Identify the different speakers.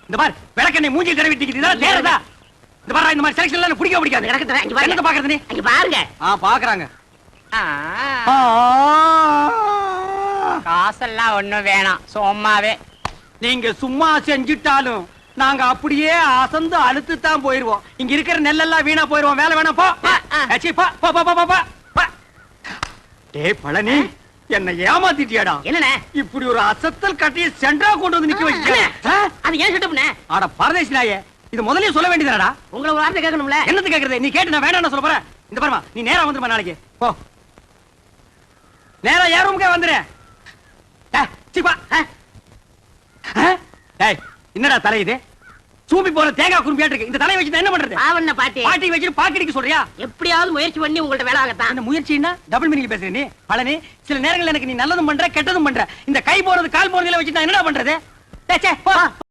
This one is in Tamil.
Speaker 1: இந்த பார் விளக்கெண்ணை மூஞ்சி தடவிட்டு இதெல்லாம் நேரதா. இந்த பாரு இந்த மாதிரி செலக்ஷன் எல்லாம் பிடிக்க பிடிக்காது. என்னத்த பாக்குறது நீ?
Speaker 2: இங்க பாருங்க.
Speaker 1: பாக்குறாங்க.
Speaker 3: காசெல்லாம் ஒண்ணும் வேணாம், சும்மாவே.
Speaker 1: நீங்க சும்மா செஞ்சுட்டாலும் நாங்க அப்படியே அசந்து அழுத்து தான் போயிருவோம். இங்க இருக்கிற நெல்லெல்லாம் வீணா போயிருவோம். வேலை வேணாம் போ. டேய் பழனி, என்ன ஏமாத்திட்டியாடா.
Speaker 2: என்னண்ணே
Speaker 1: இப்படி ஒரு அசத்தல் கட்டிய சென்டரா கொண்டு வந்து நிக்க வச்சிட்டியா?
Speaker 2: அது ஏன் செட்டப்னே?
Speaker 1: ஆட பரதேசி நாயே, இது முதல்லயே சொல்ல வேண்டியதுடா.
Speaker 2: உங்களை ஒரு வார்த்தை கேட்கணும்ல.
Speaker 1: என்னது கேக்குறது? நீ கேட்டு நான் வேணாம்னு சொல்ல போறேன். இந்த பாருமா, நீ நேரா வந்துருமா நாளைக்கு. போ நேரா ஏ ரூமுக்கே வந்துரு. என்னடா தலை இது? சூப்பி போற தேங்காய் குறும்பியா இருக்கு. இந்த தலையை வச்சு என்ன பண்றது?
Speaker 2: ஆவண்ண பாட்டி.
Speaker 1: பாட்டி வச்சு பாக்கடிக்க சொல்றியா?
Speaker 2: எப்படியாவது முயற்சி பண்ணி உங்கள்ட்ட வேலை ஆகத்தான்.
Speaker 1: என்ன முயற்சின்னா டபுள் மீனிங் பேசுற நீ? பழனி, சில நேரங்கள்ல எனக்கு நீ நல்லதும் பண்ற கெட்டதும் பண்ற. இந்த கை போறது கால் போறதுல வச்சு நான் என்னடா பண்றது?